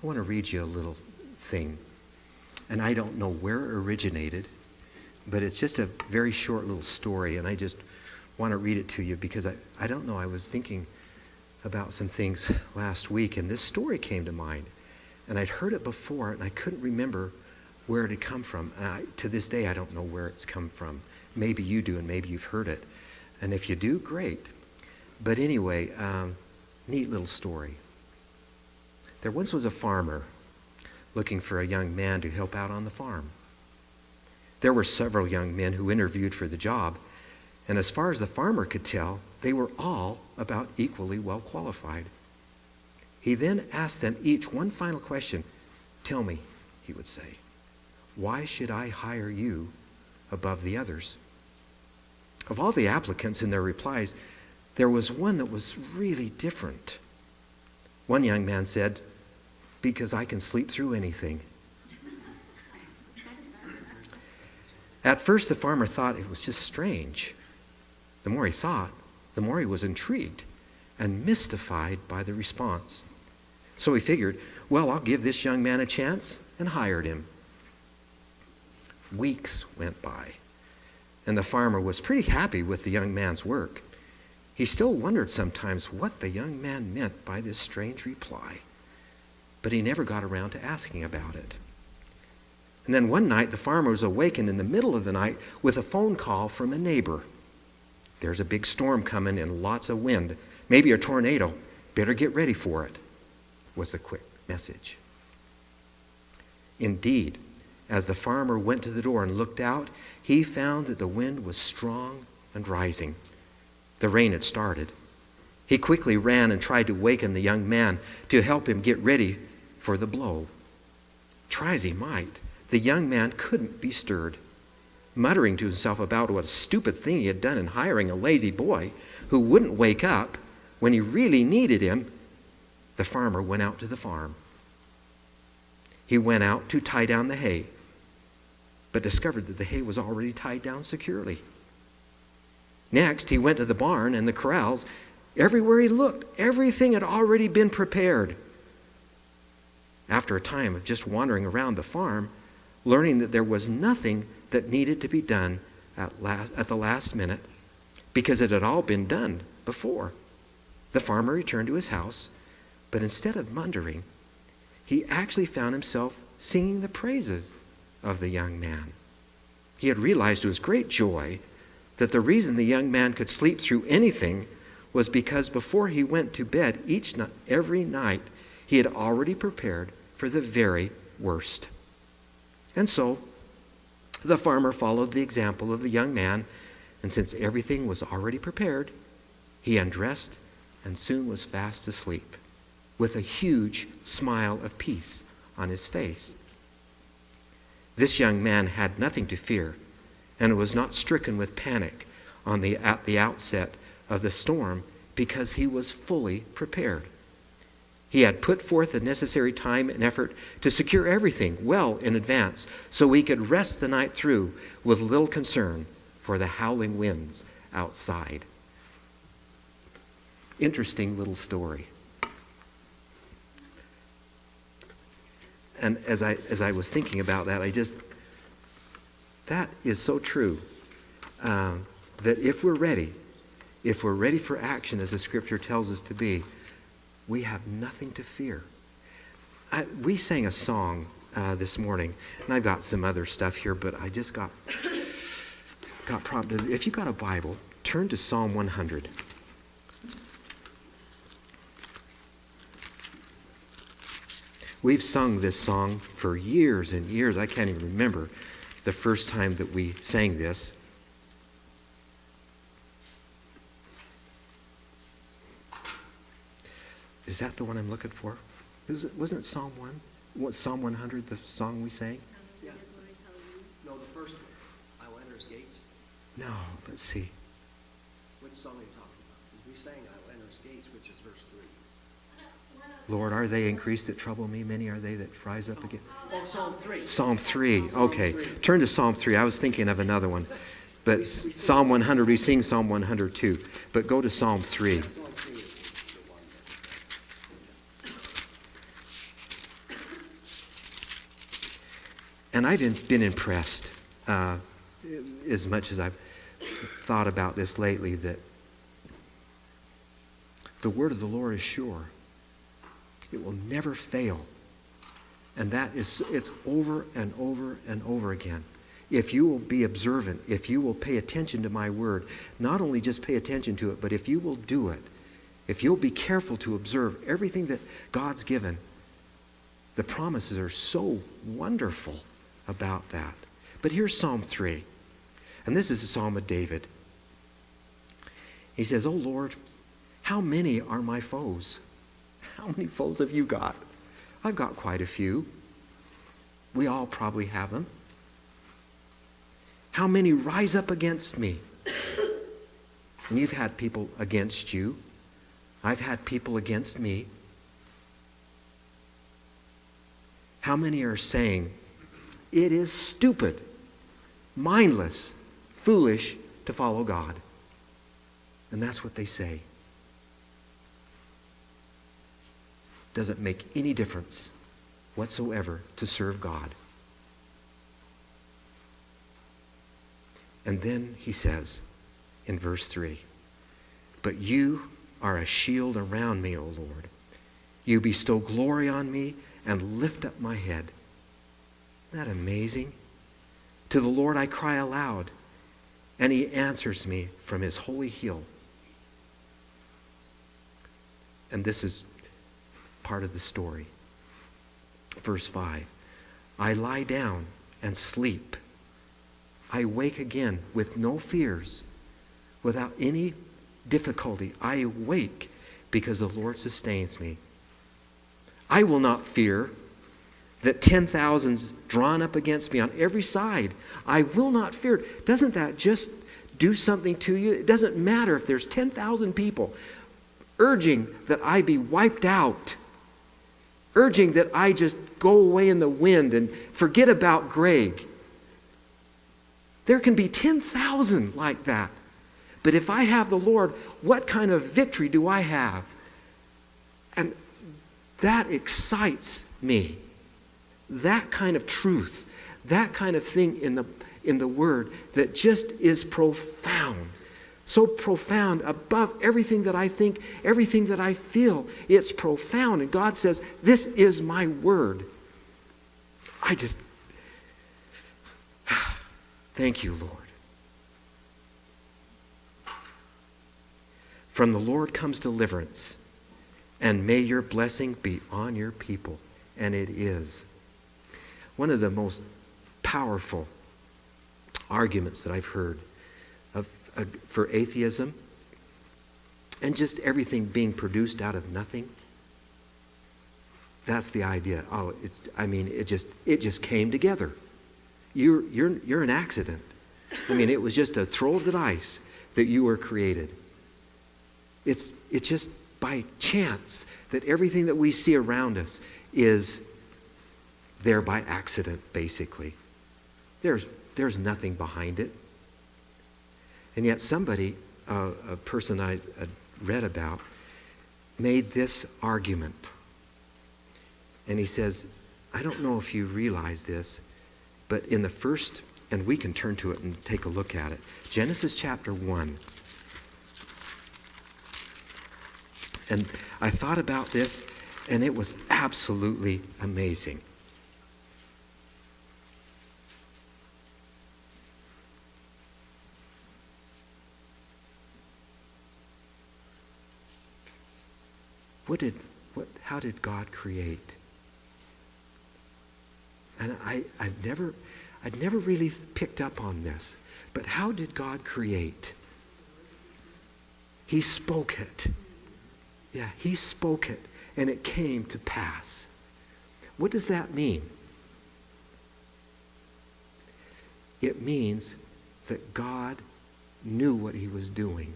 I want to read you a little thing. And I don't know where it originated, but it's just a very short little story, and I just want to read it to you because I don't know, I was thinking about some things last week, and this story came to mind. And I'd heard it before, and I couldn't remember where it had come from. And to this day, I don't know where it's come from. Maybe you do, and maybe you've heard it. And if you do, great. But anyway, neat little story. There once was a farmer looking for a young man to help out on the farm. There were several young men who interviewed for the job, and as far as the farmer could tell, they were all about equally well qualified. He then asked them each one final question. "Tell me," he would say, "why should I hire you above the others?" Of all the applicants in their replies, there was one that was really different. One young man said, "Because I can sleep through anything." At first, the farmer thought it was just strange. The more he thought, the more he was intrigued and mystified by the response. So he figured, well, I'll give this young man a chance, and hired him. Weeks went by, and the farmer was pretty happy with the young man's work. He still wondered sometimes what the young man meant by this strange reply, but he never got around to asking about it. And then one night, the farmer was awakened in the middle of the night with a phone call from a neighbor. "There's a big storm coming and lots of wind, maybe a tornado. Better get ready for it," was the quick message. Indeed, as the farmer went to the door and looked out, he found that the wind was strong and rising. The rain had started. He quickly ran and tried to waken the young man to help him get ready for the blow. Try as he might, the young man couldn't be stirred. Muttering to himself about what a stupid thing he had done in hiring a lazy boy who wouldn't wake up when he really needed him, the farmer went out to the farm. He went out to tie down the hay, but discovered that the hay was already tied down securely. Next, he went to the barn and the corrals. Everywhere he looked, everything had already been prepared. After a time of just wandering around the farm, learning that there was nothing that needed to be done at the last minute, because it had all been done before, the farmer returned to his house, but instead of wondering, he actually found himself singing the praises of the young man. He had realized to his great joy that the reason the young man could sleep through anything was because before he went to bed every night, he had already prepared for the very worst. And so, the farmer followed the example of the young man, and since everything was already prepared, he undressed and soon was fast asleep, with a huge smile of peace on his face. This young man had nothing to fear, and was not stricken with panic at the outset of the storm, because he was fully prepared. He had put forth the necessary time and effort to secure everything well in advance, so he could rest the night through with little concern for the howling winds outside. Interesting little story. And as I was thinking about that, that is so true. That if we're ready for action as the Scripture tells us to be, we have nothing to fear. We sang a song this morning, and I've got some other stuff here, but I just got prompted. If you got a Bible, turn to Psalm 100. We've sung this song for years and years. I can't even remember the first time that we sang this. Is that the one I'm looking for? Wasn't it Psalm 1? Was Psalm 100 the song we sang? Yeah. No, the first one. I will enter his gates. No, let's see. Which song are you talking about? We sang I will enter his gates, which is verse 3. Lord, are they increased that trouble me? Many are they that rise up again? Oh, Psalm 3. Psalm 3. Okay. Turn to Psalm 3. I was thinking of another one. But Psalm 100, we sing Psalm 100 too. But go to Psalm 3. Psalm 3 is the one And I've been impressed, as much as I've thought about this lately, that the word of the Lord is sure. It will never fail. And it's over and over and over again. If you will be observant, if you will pay attention to my word, not only just pay attention to it, but if you will do it, if you'll be careful to observe everything that God's given, the promises are so wonderful about that. But here's Psalm 3. And this is a psalm of David. He says, "Oh Lord, how many are my foes?" How many foes have you got? I've got quite a few. We all probably have them. How many rise up against me? And you've had people against you. I've had people against me. How many are saying, it is stupid, mindless, foolish to follow God? And that's what they say. Doesn't make any difference whatsoever to serve God. And then he says in verse 3, "But you are a shield around me, O Lord. You bestow glory on me and lift up my head." Isn't that amazing? To the Lord I cry aloud, and he answers me from his holy hill. And this is part of the story. Verse 5, "I lie down and sleep. I wake again with no fears, without any difficulty. I wake because the Lord sustains me. I will not fear that 10,000's drawn up against me on every side. I will not fear." Doesn't that just do something to you? It doesn't matter if there's 10,000 people urging that I be wiped out, urging that I just go away in the wind and forget about Greg. There can be 10,000 like that. But if I have the Lord, what kind of victory do I have? And that excites me. That kind of truth, that kind of thing in the Word that just is profound. So profound, above everything that I think, everything that I feel. It's profound. And God says, this is my Word. Thank you, Lord. From the Lord comes deliverance, and may your blessing be on your people. And it is. One of the most powerful arguments that I've heard for atheism and just everything being produced out of nothing, that's the idea. It just came together. You're an accident. It was just a throw of the dice that you were created. It's just by chance that everything that we see around us is there by accident, basically. There's nothing behind it. And yet somebody, a person I read about, made this argument. And he says, I don't know if you realize this, but in the first, and we can turn to it and take a look at it, Genesis chapter 1. And I thought about this, and it was absolutely amazing. How did God create? And I'd never really picked up on this. But how did God create? He spoke it. Yeah, he spoke it, and it came to pass. What does that mean? It means that God knew what he was doing.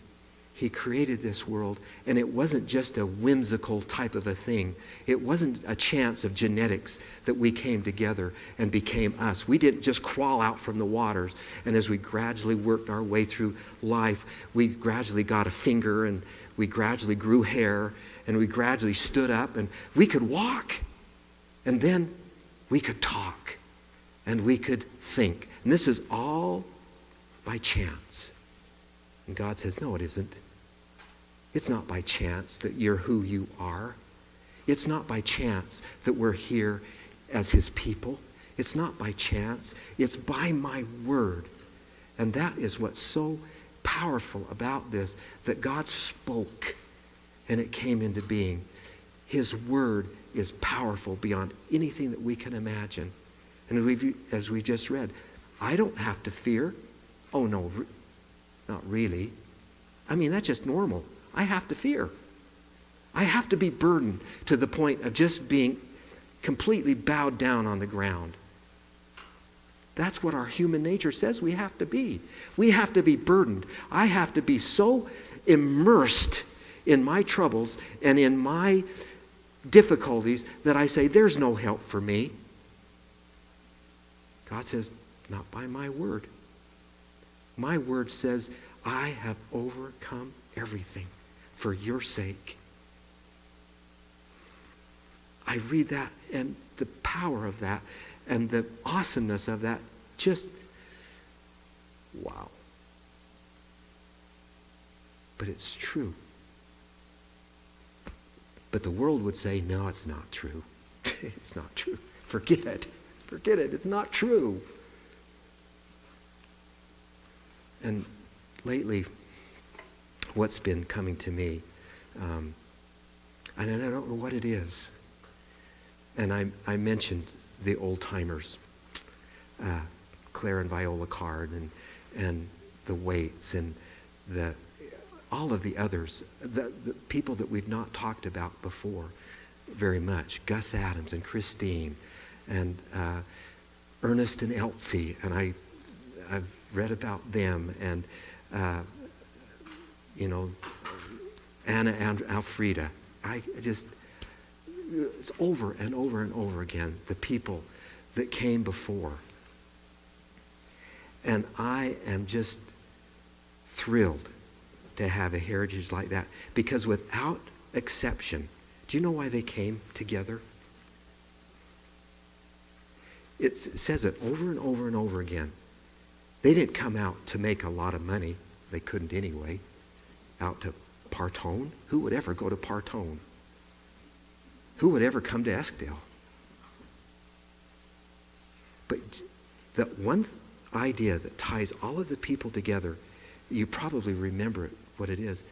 He created this world, and it wasn't just a whimsical type of a thing. It wasn't a chance of genetics that we came together and became us. We didn't just crawl out from the waters, and as we gradually worked our way through life, we gradually got a finger, and we gradually grew hair, and we gradually stood up, and we could walk, and then we could talk. and we could think. And this is all by chance. And God says, no, it isn't. It's not by chance that you're who you are. It's not by chance that we're here as his people. It's not by chance. It's by my word. And that is what's so powerful about this, that God spoke and it came into being. His word is powerful beyond anything that we can imagine. And as we just read, I don't have to fear. Oh, no, not really. I mean, that's just normal. I have to fear. I have to be burdened to the point of just being completely bowed down on the ground. That's what our human nature says we have to be. We have to be burdened. I have to be so immersed in my troubles and in my difficulties that I say, there's no help for me. God says, not by my word. My word says, I have overcome everything for your sake. I read that, and the power of that and the awesomeness of that, just wow. But it's true. But the world would say, no, it's not true. It's not true. Forget it. Forget it. It's not true. And lately, what's been coming to me, and I don't know what it is. And I mentioned the old-timers, Claire and Viola Card, and the Waits, and all of the others, the people that we've not talked about before very much, Gus Adams and Christine, and Ernest and Elsie, and I've read about them, and Anna and Alfreda. It's over and over and over again, the people that came before. And I am just thrilled to have a heritage like that, because without exception, do you know why they came together? It says it over and over and over again. They didn't come out to make a lot of money. They couldn't anyway. Out to Partone? Who would ever go to Partone? Who would ever come to Eskdale? But the one idea that ties all of the people together, you probably remember it, what it is.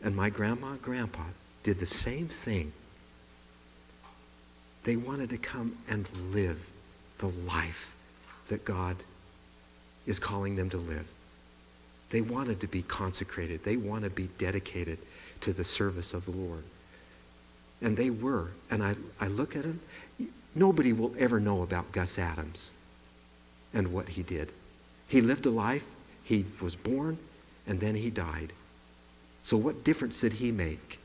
And my grandma and grandpa did the same thing. They wanted to come and live the life that God is calling them to live. They wanted to be consecrated. They want to be dedicated to the service of the Lord. And they were. And I look at them. Nobody will ever know about Gus Adams and what he did. He lived a life. He was born, and then he died. So what difference did he make?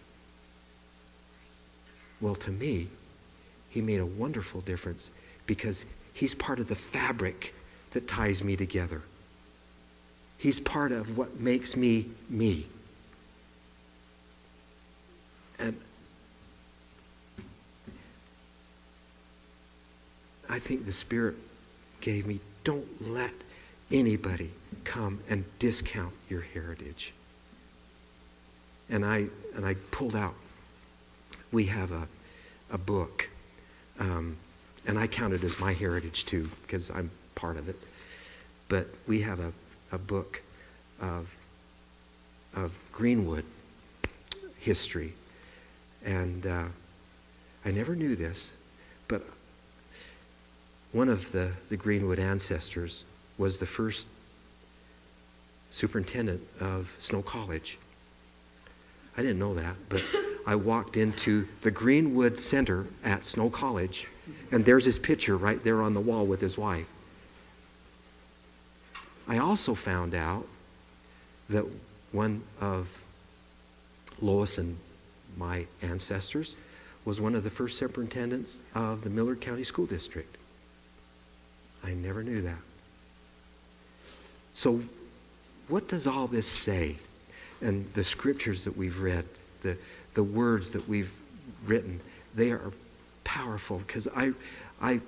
Well, to me, he made a wonderful difference, because he's part of the fabric that ties me together. He's part of what makes me me. And I think the Spirit gave me, don't let anybody come and discount your heritage. And I pulled out, we have a book, and I count it as my heritage too, because I'm part of it. But we have a book of Greenwood history. And I never knew this, but one of the Greenwood ancestors was the first superintendent of Snow College. I didn't know that, but I walked into the Greenwood Center at Snow College, and there's his picture right there on the wall with his wife. I also found out that one of Lois and my ancestors was one of the first superintendents of the Millard County School District. I never knew that. So what does all this say? And the scriptures that we've read, the words that we've written, they are powerful, because I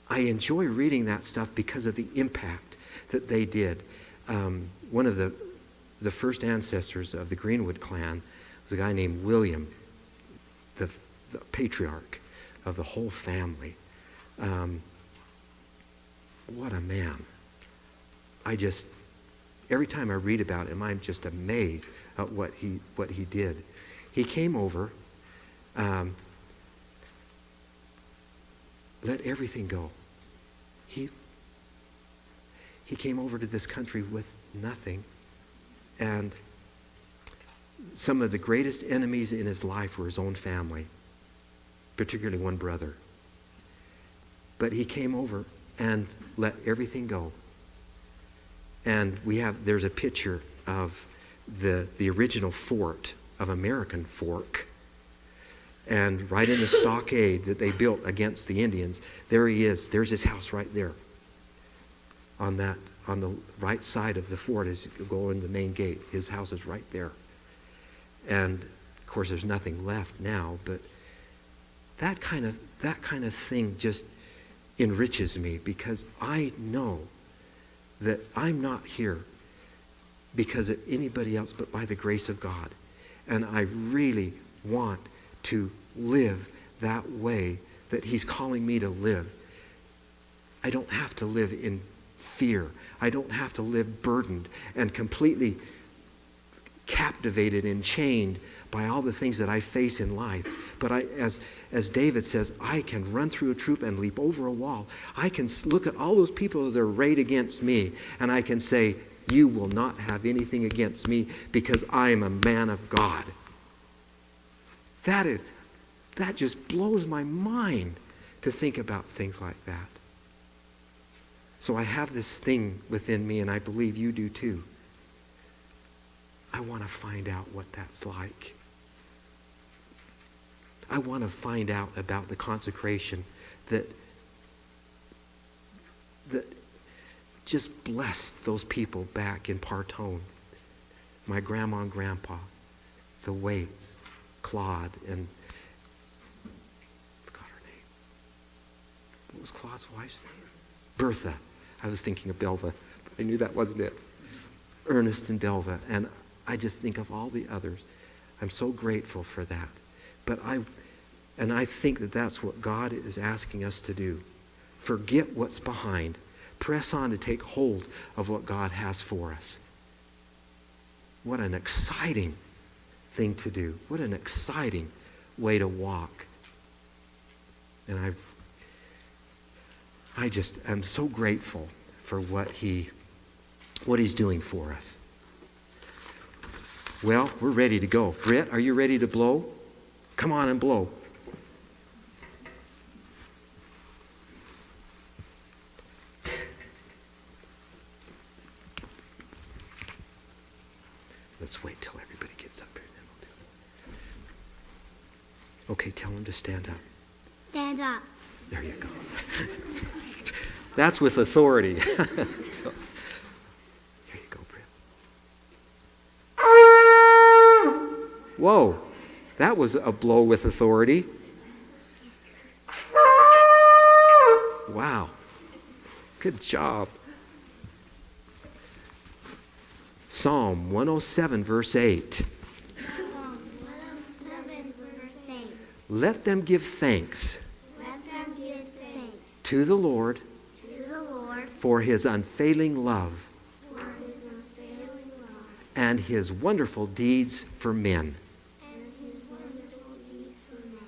I enjoy reading that stuff because of the impact that they did. One of the first ancestors of the Greenwood clan was a guy named William, the patriarch of the whole family. What a man. Every time I read about him, I'm just amazed at what he did. He came over, let everything go. He came over to this country with nothing, and some of the greatest enemies in his life were his own family, particularly one brother. But he came over and let everything go. And there's a picture of the original fort of American Fork. And right in the stockade that they built against the Indians, there he is. There's his house right there. On the right side of the fort as you go in the main gate. His house is right there. And of course there's nothing left now, but that kind of thing just enriches me, because I know that I'm not here because of anybody else but by the grace of God. And I really want to live that way that He's calling me to live. I don't have to live in fear. I don't have to live burdened and completely captivated and chained by all the things that I face in life. But as David says, I can run through a troop and leap over a wall. I can look at all those people that are arrayed against me, and I can say, you will not have anything against me because I am a man of God. That just blows my mind to think about things like that. So I have this thing within me, and I believe you do too. I want to find out what that's like. I want to find out about the consecration that just blessed those people back in Partone. My grandma and grandpa, the Waits, Claude, and I forgot her name. What was Claude's wife's name? Bertha. I was thinking of Belva, but I knew that wasn't it. Ernest and Belva. And I just think of all the others. I'm so grateful for that. But I think that that's what God is asking us to do. Forget what's behind. Press on to take hold of what God has for us. What an exciting thing to do. What an exciting way to walk. And I just am so grateful for what He's doing for us. Well, we're ready to go. Britt, are you ready to blow? Come on and blow. Let's wait till everybody gets up here, and then we'll do it. Okay, tell them to stand up. Stand up. There you go. That's with authority. So, here you go, Britt. Whoa, that was a blow with authority. Wow, good job. Psalm 107, verse 8. Psalm 107, verse 8. Let them give thanks Let them give thanks to the Lord to the Lord for His unfailing love for His unfailing love and His wonderful deeds for men. and His wonderful deeds for men.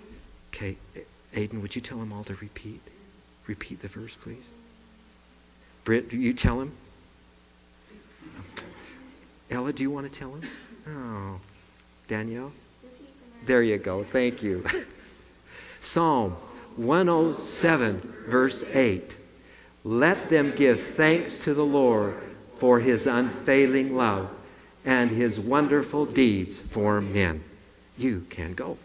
Okay, Aiden, would you tell them all to repeat? Repeat the verse, please. Britt, do you tell him? Ella, do you want to tell him? Oh, Danielle? There you go. Thank you. Psalm 107, verse 8. Let them give thanks to the Lord for His unfailing love and His wonderful deeds for men. You can go.